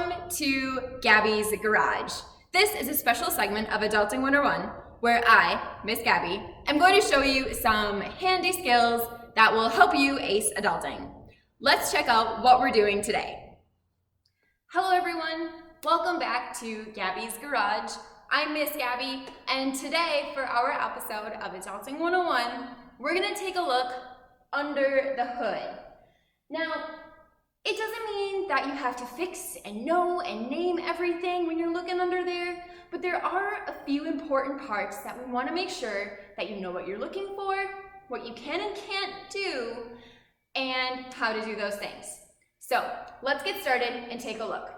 Welcome to Gabi's Garage. This is a special segment of Adulting 101 where I, Miss Gabi, am going to show you some handy skills that will help you ace adulting. Let's check out what we're doing today. Hello everyone, welcome back to Gabi's Garage. I'm Miss Gabi, and today for our episode of Adulting 101, we're going to take a look under the hood. Now, it doesn't mean that you have to fix and know and name everything when you're looking under there, but there are a few important parts that we want to make sure that you know what you're looking for, what you can and can't do, and how to do those things. So let's get started and take a look.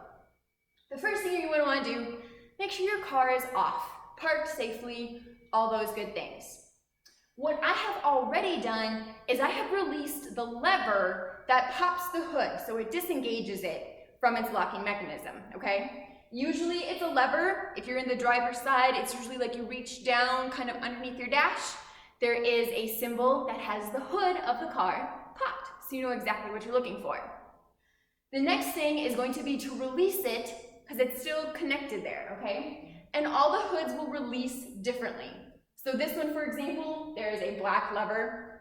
The first thing you're going to want to do, make sure your car is off, parked safely, all those good things. What I have already done is I have released the lever that pops the hood, so it disengages it from its locking mechanism, okay? Usually it's a lever. If you're in the driver's side, it's usually like you reach down kind of underneath your dash. There is a symbol that has the hood of the car popped, so you know exactly what you're looking for. The next thing is going to be to release it, because it's still connected there, okay? And all the hoods will release differently. So this one, for example, there is a black lever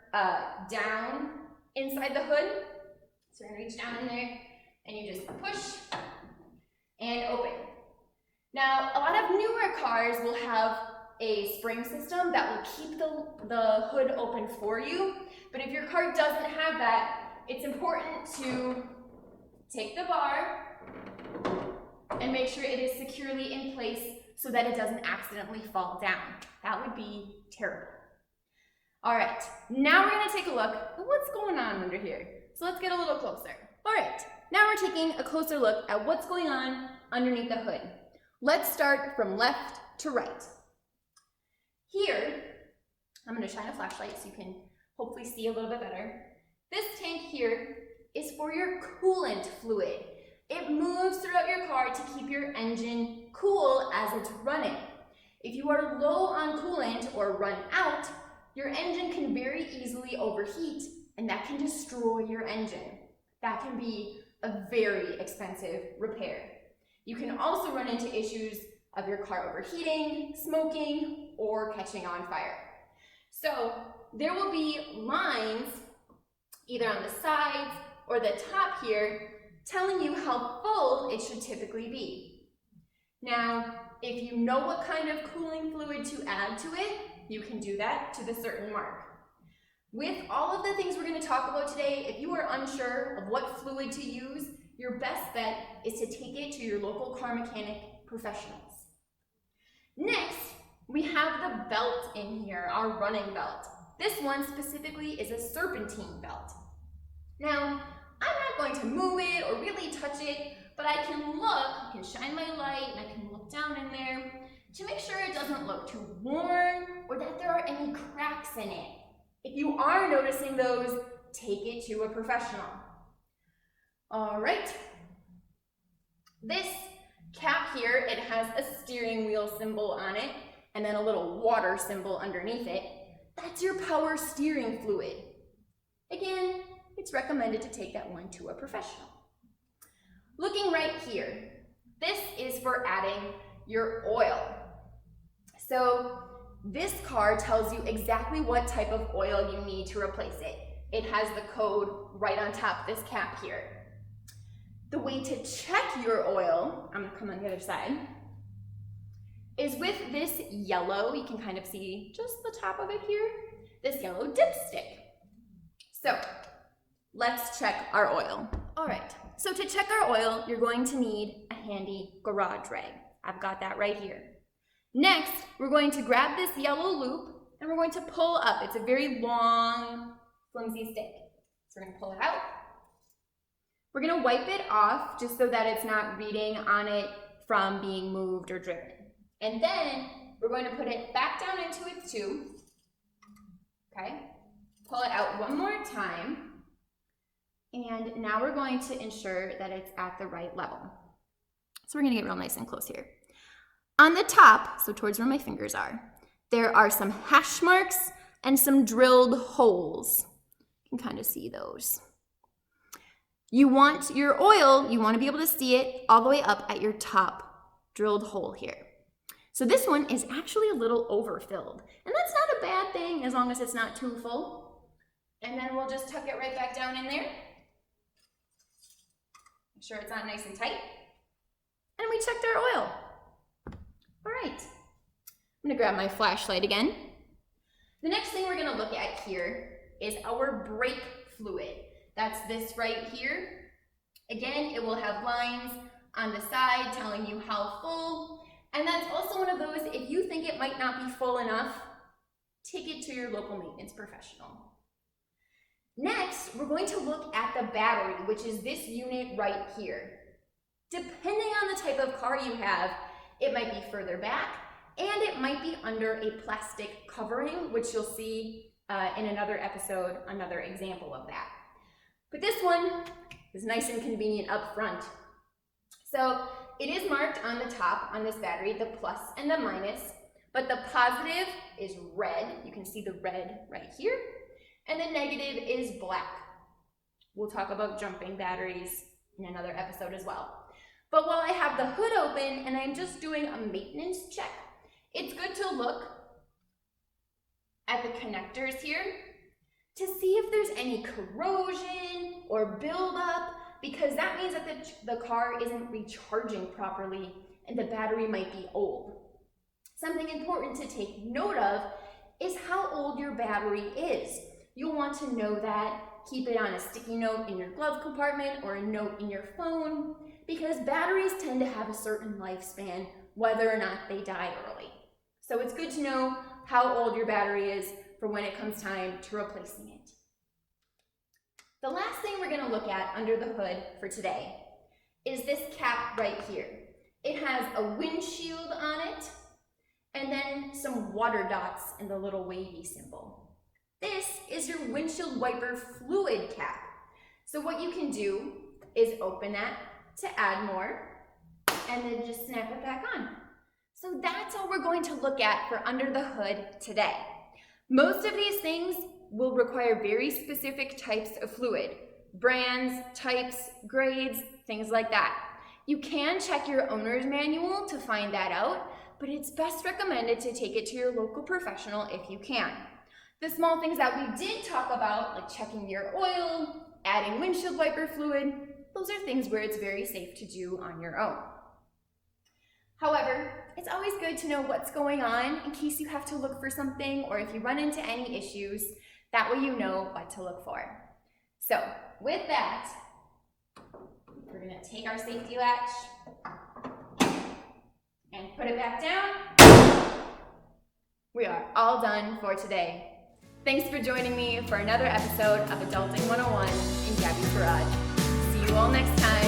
down inside the hood. So you're gonna reach down in there and you just push and open. Now, a lot of newer cars will have a spring system that will keep the hood open for you. But if your car doesn't have that, it's important to take the bar and make sure it is securely in place so that it doesn't accidentally fall down. That would be terrible. All right, now we're gonna take a look at what's going on under here. So let's get a little closer. All right, now we're taking a closer look at what's going on underneath the hood. Let's start from left to right. Here, I'm gonna shine a flashlight so you can hopefully see a little bit better. This tank here is for your coolant fluid. It moves throughout your car to keep your engine cool as it's running. If you are low on coolant or run out, your engine can very easily overheat, and that can destroy your engine. That can be a very expensive repair. You can also run into issues of your car overheating, smoking, or catching on fire. So there will be lines either on the sides or the top here telling you how full it should typically be. Now, if you know what kind of cooling fluid to add to it, you can do that to the certain mark. With all of the things we're going to talk about today, if you are unsure of what fluid to use, your best bet is to take it to your local car mechanic professionals. Next, we have the belt in here, our running belt. This one specifically is a serpentine belt. Now, I'm not going to move it or really touch it, but I can look, I can shine my light, and I can look down in there to make sure it doesn't look too worn or that there are any cracks in it. If you are noticing those, take it to a professional. All right. This cap here, it has a steering wheel symbol on it and then a little water symbol underneath it. That's your power steering fluid. Again, it's recommended to take that one to a professional. Looking right here, this is for adding your oil. So this card tells you exactly what type of oil you need to replace it. It has the code right on top of this cap here. The way to check your oil, I'm gonna come on the other side, is with this yellow, you can kind of see just the top of it here, this yellow dipstick. So let's check our oil. All right, so to check our oil, you're going to need a handy garage rag. I've got that right here. Next, we're going to grab this yellow loop and we're going to pull up. It's a very long, flimsy stick. So we're gonna pull it out. We're gonna wipe it off just so that it's not reading on it from being moved or driven. And then we're going to put it back down into its tube. Okay, pull it out one more time. And now we're going to ensure that it's at the right level. So we're gonna get real nice and close here. On the top, so towards where my fingers are, there are some hash marks and some drilled holes. You can kind of see those. You want your oil, you want to be able to see it all the way up at your top drilled hole here. So this one is actually a little overfilled, and that's not a bad thing as long as it's not too full. And then we'll just tuck it right back down in there. Make sure it's on nice and tight. And we checked our oil. All right, I'm gonna grab my flashlight again. The next thing we're gonna look at here is our brake fluid. That's this right here. Again, it will have lines on the side telling you how full. And that's also one of those, if you think it might not be full enough, take it to your local maintenance professional. Next, we're going to look at the battery, which is this unit right here. Depending on the type of car you have, it might be further back, and it might be under a plastic covering, which you'll see in another episode, another example of that. But this one is nice and convenient up front. So it is marked on the top on this battery, the plus and the minus, but the positive is red. You can see the red right here, and the negative is black. We'll talk about jumping batteries in another episode as well. But while I have the hood open and I'm just doing a maintenance check, it's good to look at the connectors here to see if there's any corrosion or buildup, because that means that the car isn't recharging properly and the battery might be old. Something important to take note of is how old your battery is. You'll want to know that. Keep it on a sticky note in your glove compartment or a note in your phone, because batteries tend to have a certain lifespan whether or not they die early. So it's good to know how old your battery is for when it comes time to replacing it. The last thing we're going to look at under the hood for today is this cap right here. It has a windshield on it and then some water dots in the little wavy symbol. This is your windshield wiper fluid cap. So what you can do is open that to add more and then just snap it back on. So that's all we're going to look at for under the hood today. Most of these things will require very specific types of fluid, brands, types, grades, things like that. You can check your owner's manual to find that out, but it's best recommended to take it to your local professional if you can. The small things that we did talk about, like checking your oil, adding windshield wiper fluid, those are things where it's very safe to do on your own. However, it's always good to know what's going on in case you have to look for something or if you run into any issues. That way you know what to look for. So with that, we're going to take our safety latch and put it back down. We are all done for today. Thanks for joining me for another episode of Adulting 101 in Gabi's Garage. See you all next time.